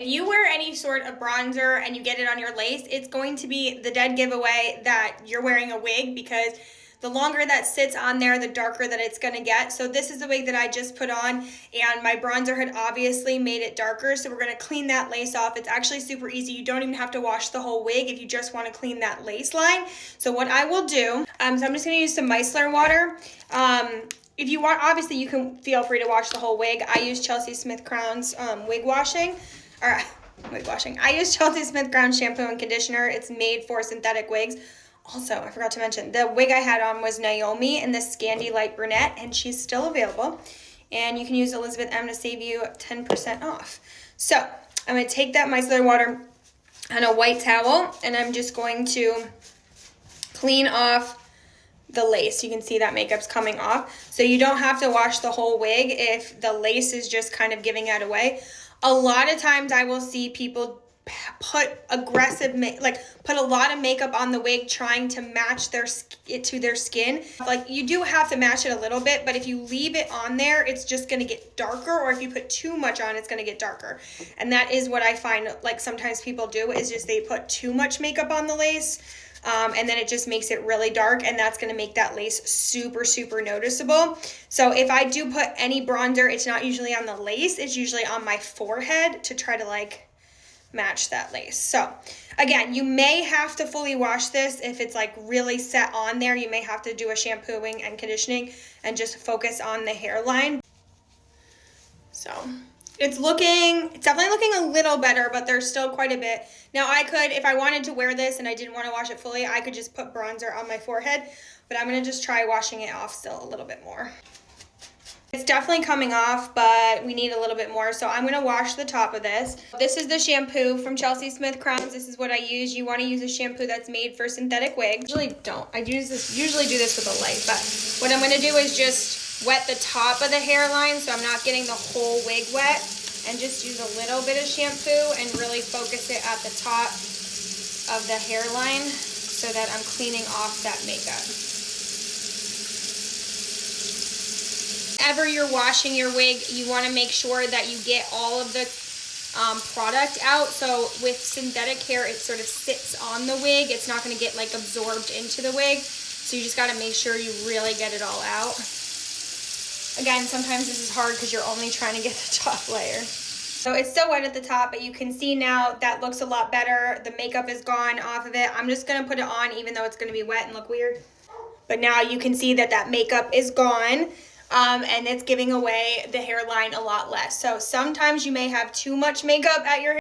If you wear any sort of bronzer and you get it on your lace, it's going to be the dead giveaway that you're wearing a wig, because the longer that sits on there, the darker that it's gonna get. So this is the wig that I just put on, and my bronzer had obviously made it darker, so we're gonna clean that lace off. It's actually super easy. You don't even have to wash the whole wig if you just wanna clean that lace line. So what I will do, so I'm just gonna use some micellar water. If you want, obviously you can feel free to wash the whole wig. I use Chelsea Smith Crown's wig washing. I use Chelsea Smith Crown shampoo and conditioner. It's made for synthetic wigs. Also, I forgot to mention, the wig I had on was Naomi in the Scandi Light Brunette, and she's still available. And you can use ELIZABETHM to save you 10% off. So, I'm going to take that micellar water on a white towel, and I'm just going to clean off the lace. You can see that makeup's coming off. So you don't have to wash the whole wig if the lace is just kind of giving that away. A lot of times I will see people put put a lot of makeup on the wig trying to match it to their skin. Like, you do have to match it a little bit, but if you leave it on there, it's just gonna get darker, or if you put too much on, it's gonna get darker. And that is what I find, like, sometimes people do, is just they put too much makeup on the lace, and then it just makes it really dark, and that's gonna make that lace super, super noticeable. So if I do put any bronzer, it's not usually on the lace, it's usually on my forehead to try to like match that lace. So again, you may have to fully wash this if it's like really set on there. You may have to do a shampooing and conditioning and just focus on the hairline. So it's definitely looking a little better, but there's still quite a bit. Now I could, if I wanted to wear this and I didn't want to wash it fully, I could just put bronzer on my forehead, but I'm gonna just try washing it off still a little bit more. It's definitely coming off, but we need a little bit more, so I'm gonna wash the top of this. This is the shampoo from Chelsea Smith Crowns. This is what I use. You wanna use a shampoo that's made for synthetic wigs. Usually don't. I usually do this with a light, but what I'm gonna do is just wet the top of the hairline so I'm not getting the whole wig wet, and just use a little bit of shampoo and really focus it at the top of the hairline so that I'm cleaning off that makeup. Whenever you're washing your wig, you want to make sure that you get all of the product out. So with synthetic hair, it sort of sits on the wig. It's not going to get like absorbed into the wig. So you just got to make sure you really get it all out. Again, sometimes this is hard because you're only trying to get the top layer. So it's still wet at the top, but you can see now that looks a lot better. The makeup is gone off of it. I'm just going to put it on even though it's going to be wet and look weird. But now you can see that that makeup is gone. And it's giving away the hairline a lot less. So sometimes you may have too much makeup at your hair.